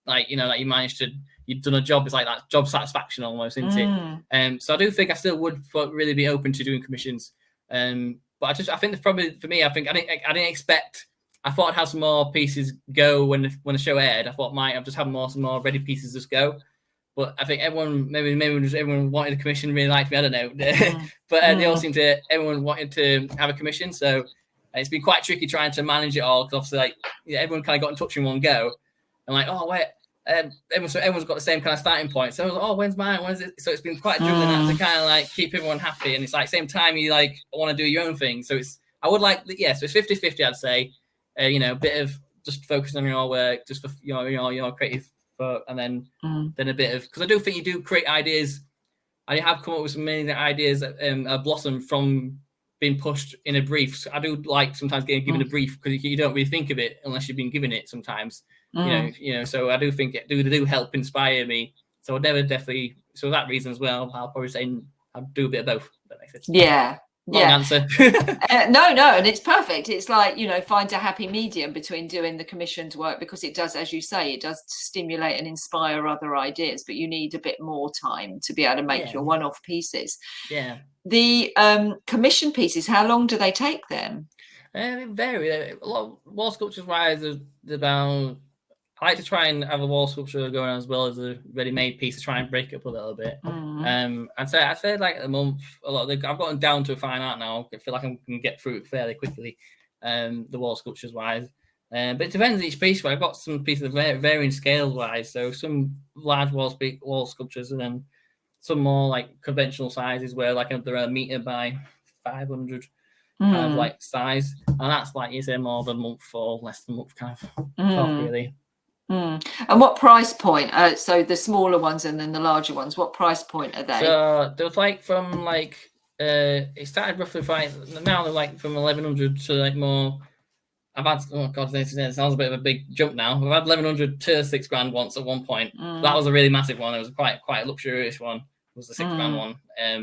that you managed to. You've done a job. It's like that job satisfaction almost, isn't it? So I do think I still would really be open to doing commissions. But I think probably for me, I didn't expect. I thought I'd have some more pieces go when the show aired. I thought I've just had some more ready pieces just go. But I think everyone everyone wanted a commission, really liked me. I don't know, but they all seemed to. Everyone wanted to have a commission, so it's been quite tricky trying to manage it all because obviously everyone kind of got in touch in one go, and oh wait. Everyone's got the same kind of starting point. So I was like, oh, when's mine? When's it? So it's been quite driven to kind of keep everyone happy. And it's same time you want to do your own thing. So so it's 50-50, I'd say. A bit of just focusing on your work, just for your creative work, and then a bit of, because I do think you do create ideas. I have come up with some amazing ideas that blossom from being pushed in a brief. So I do sometimes getting given a brief because you don't really think of it unless you've been given it sometimes. So I do think it do help inspire me. So I'd never definitely. So for that reason as well, I'll probably say I'll do a bit of both. That makes sense. Yeah. Long answer. No, and it's perfect. It's find a happy medium between doing the commissioned work, because it does, as you say, it does stimulate and inspire other ideas, but you need a bit more time to be able to make your one-off pieces. Yeah. The commission pieces, how long do they take then? They vary. A lot of wall sculptures wise, about. I like to try and have a wall sculpture going on as well as a ready-made piece to try and break it up a little bit. I'd say a month. I've gotten down to a fine art now. I feel like I can get through it fairly quickly. The wall sculptures wise, but it depends each piece. I've got some pieces varying scales wise. So some large wall sculptures, and then some more conventional sizes where they're 1 meter by 500. Kind of size, and that's you say more than a month or less than a month kind of talk, really. And what price point? So the smaller ones and then the larger ones, what price point are they? So there was from it started roughly now they're from 1100 to more. I've had it sounds a bit of a big jump now. I've had 1100 to £6,000 once at one point. That was a really massive one. It was quite a luxurious one. It was the £6,000 one.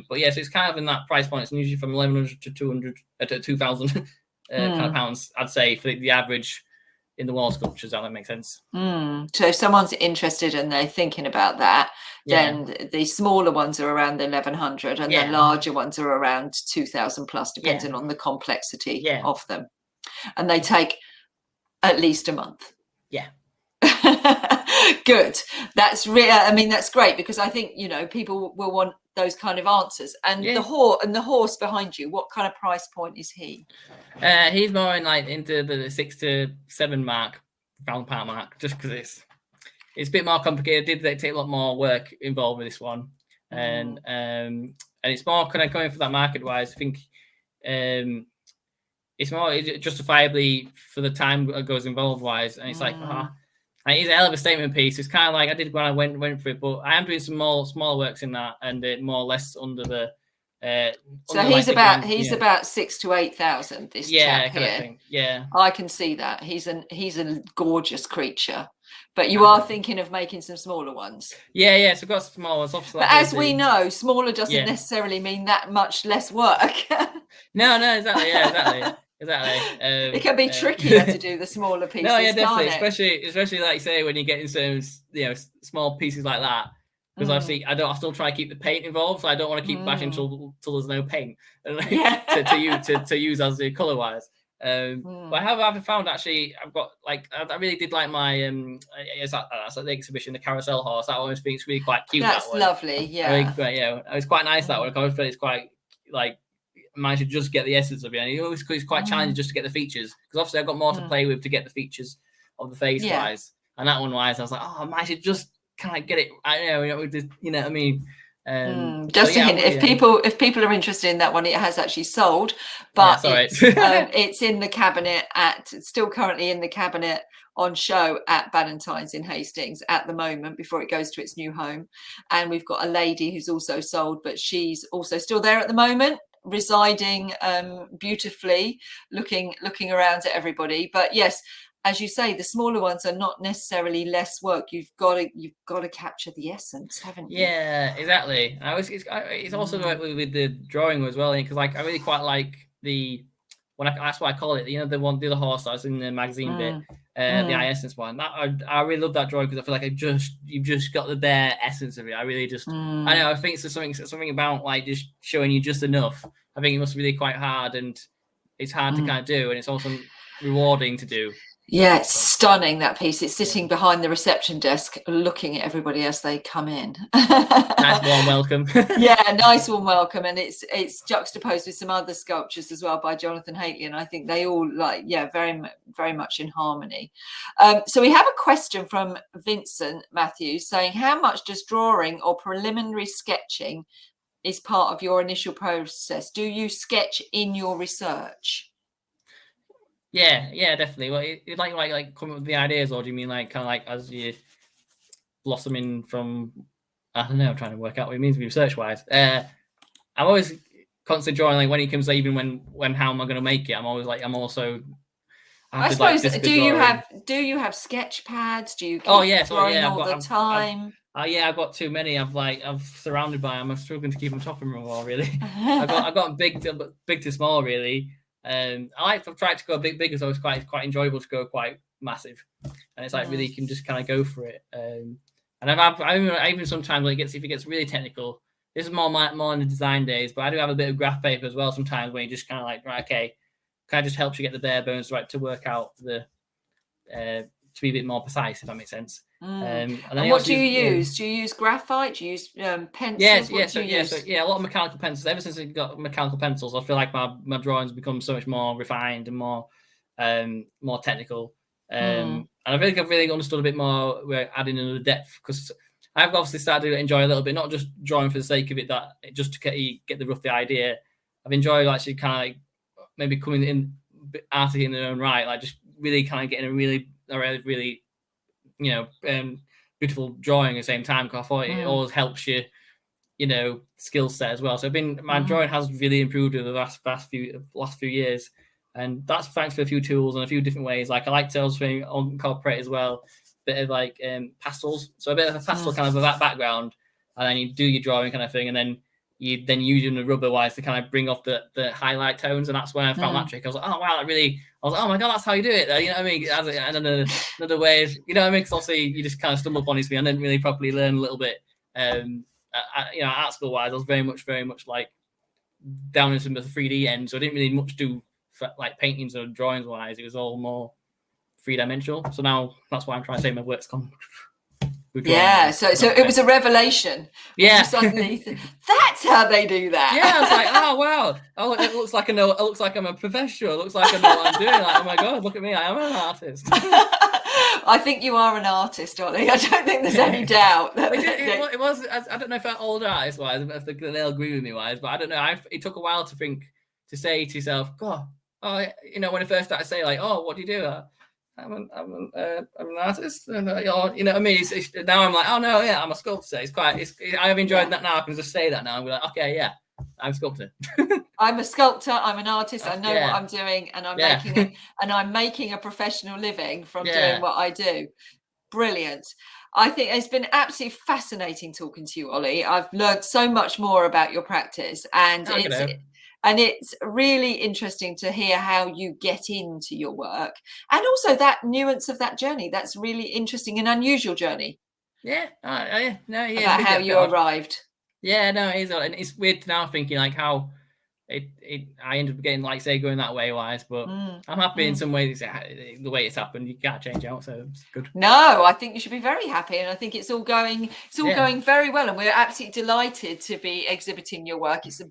But yeah, so it's kind of in that price point. It's usually from 1100 to 200 to 2,000 kind of pounds, I'd say, for the average in the wall sculptures. That makes sense. So if someone's interested and they're thinking about that, then the smaller ones are around 1,100 and the larger ones are around 2,000 plus, depending on the complexity of them. And they take at least a month. Yeah. Good. That's that's great, because I think people will want those kind of answers. And the horse behind you, what kind of price point is he? He's more in into the 6 to 7 £1,000 mark, just because it's a bit more complicated. They take a lot more work involved with this one, and it's more kind of going for that market wise. I think it's more justifiably for the time that goes involved wise, and it's it's a hell of a statement piece. It's kind of I did when I went for it, but I am doing some more smaller works in that, and more or less under the. So he's about 6,000 to 8,000. This chap kind here. Of thing. Yeah, I can see that he's a gorgeous creature, but you are thinking of making some smaller ones. Yeah. So I've got some small ones. Obviously, but as we know, smaller doesn't necessarily mean that much less work. No, exactly. Yeah, exactly. Exactly. It can be trickier to do the smaller pieces. No, yeah, definitely. Especially like you say, when you get into some small pieces like that. Because obviously I still try to keep the paint involved, so I don't want to keep bashing till there's no paint to use as the colour wise. But I've found actually I've got like I really did like my that's like the exhibition, the carousel horse. That always thinks really quite cute. That's that one. lovely. Yeah, really great. Yeah, it was quite nice that one. I always feel it's quite like managed to just get the essence of it. And it's quite challenging just to get the features because obviously I've got more to play with to get the features of the face wise. And that one wise, I was like, oh, I might just kind of get it. I don't know, you know what I mean. Just a hint, if people are interested in that one, it has actually sold, but it's in the cabinet still currently in the cabinet on show at Ballantyne's in Hastings at the moment before it goes to its new home. And we've got a lady who's also sold, but she's also still there at the moment, residing beautifully, looking around at everybody. But yes, as you say, the smaller ones are not necessarily less work. You've got to capture the essence, haven't you? Yeah, exactly. It's also with the drawing as well, because like I really quite like that's what I call it. You know, the other horse that was in the magazine bit, the essence one. I really love that drawing because I feel like you've just got the bare essence of it. I really just I know. I think it's something about like just showing you just enough. I think it must be really quite hard, and it's hard to kind of do, and it's also rewarding to do. Yeah, it's stunning, that piece. It's sitting behind the reception desk looking at everybody as they come in. Nice warm welcome. Yeah, nice warm welcome. And it's juxtaposed with some other sculptures as well by Jonathan Haitley, and I think they all very very much in harmony. So we have a question from Vincent Matthews saying, how much does drawing or preliminary sketching is part of your initial process? Do you sketch in your research? Yeah, definitely. Well, you like come up with the ideas, or do you mean like kind of like as you blossoming from? I don't know. I'm trying to work out what it means research wise. I'm always constantly drawing. Like when it comes to even when how am I going to make it? I'm always like I suppose. Do you have sketch pads? Do you keep drawing all the time? I've got too many. I've surrounded by them. I'm struggling to keep them top and all really. I've got big to small really. I've tried to go bigger, so it's quite enjoyable to go quite massive, and it's like really you can just kind of go for it. And I even sometimes when if it gets really technical, this is more in the design days, but I do have a bit of graph paper as well sometimes when you just kind of like, right, okay, kind of just helps you get the bare bones right to work out the to be a bit more precise, if that makes sense. And what do you use? Do you use graphite? Do you use pencils? A lot of mechanical pencils. Ever since I got mechanical pencils, I feel like my drawings become so much more refined and more technical. And I think I've really understood a bit more. We're adding another depth because I've obviously started to enjoy a little bit, not just drawing for the sake of it, just to get the idea. I've enjoyed actually kind of like maybe coming in arty in their own right, like just really kind of getting a really beautiful drawing at the same time, because I thought it always helps you skill set as well. So my drawing has really improved over the last few years, and that's thanks to a few tools and a few different ways. Like I like to also incorporate as well a bit of like pastels, so a bit of a pastel kind of that background, and then you do your drawing kind of thing, and then you using the rubber wise to kind of bring off the highlight tones, and that's when I found that trick. I was like, oh wow, I was like, oh my god, that's how you do it. You know what I mean? Another way, you know what I mean? Because obviously you just kind of stumble upon it. I didn't really properly learn a little bit. Art school wise, I was very much like down into the 3D end, so I didn't really much do like paintings or drawings wise. It was all more 3-dimensional. So now that's why I'm trying to say my work's gone. Yeah, so it was a revelation. Yeah, suddenly that's how they do that. Yeah, I was like, oh wow, it looks like I know. It looks like I'm a professional. It looks like I know what I'm doing. Like, oh my god, look at me, I am an artist. I think you are an artist, Ollie. I don't think there's any doubt. It was. I don't know if that old artist wise, if they'll agree with me wise, but I don't know. It took a while to say to yourself, God, when I first started saying like, oh, what do you do? I'm an artist, and you know what I mean. Now I'm like, oh no, yeah, I'm a sculptor. I've enjoyed that now. I can just say that now. I'm like, okay, yeah, I'm a sculptor. I'm a sculptor. I'm an artist. I know what I'm doing, and I'm making a professional living from doing what I do. Brilliant. I think it's been absolutely fascinating talking to you, Ollie. I've learned so much more about your practice, and it's really interesting to hear how you get into your work, and also that nuance of that journey. That's really interesting and unusual journey. Yeah. About how you arrived. Yeah, no, it is, and it's weird now thinking like how I ended up getting, like say, going that way wise, but I'm happy in some ways. The way it's happened, you can't change out, so it's good. No, I think you should be very happy, and I think it's all going going very well, and we're absolutely delighted to be exhibiting your work. It's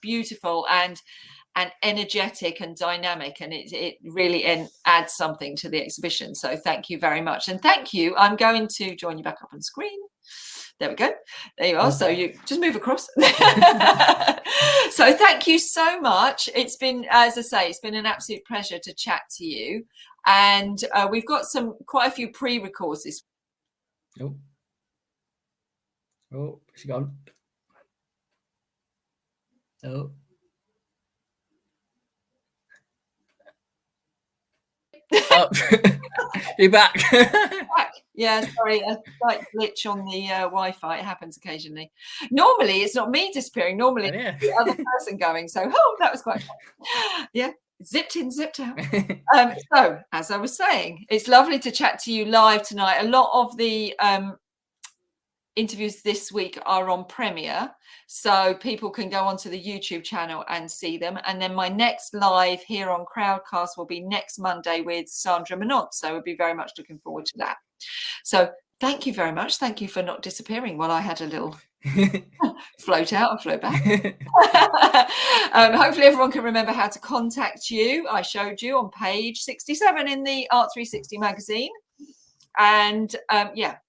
beautiful and energetic and dynamic, and it really adds something to the exhibition. So thank you very much, and thank you. I'm going to join you back up on screen. There we go. There you are. Okay. So you just move across. So thank you so much. It's been, as I say, it's been an absolute pleasure to chat to you. And we've got quite a few pre-records this. Oh, she gone. Oh. Oh, you're back. Yeah, sorry, a slight glitch on the Wi-Fi. It happens occasionally. Normally, it's not me disappearing. Normally, it's the other person going. So, that was quite fun. Yeah, zipped in, zipped out. So, as I was saying, it's lovely to chat to you live tonight. A lot of the interviews this week are on Premiere, so people can go onto the YouTube channel and see them. And then my next live here on Crowdcast will be next Monday with Sandra Manont. So we'll be very much looking forward to that. So thank you very much. Thank you for not disappearing while I had a little float out and float back. Hopefully everyone can remember how to contact you. I showed you on page 67 in the ART360 magazine. And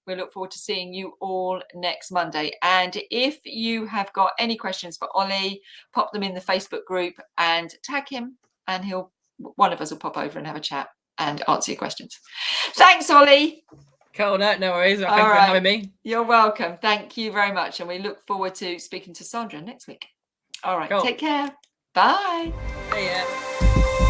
we look forward to seeing you all next Monday. And if you have got any questions for Ollie, pop them in the Facebook group and tag him, and one of us will pop over and have a chat and answer your questions. Thanks, Ollie. Cool, no worries. Thank you for having me. You're welcome. Thank you very much. And we look forward to speaking to Sandra next week. All right, cool. Take care. Bye. See ya.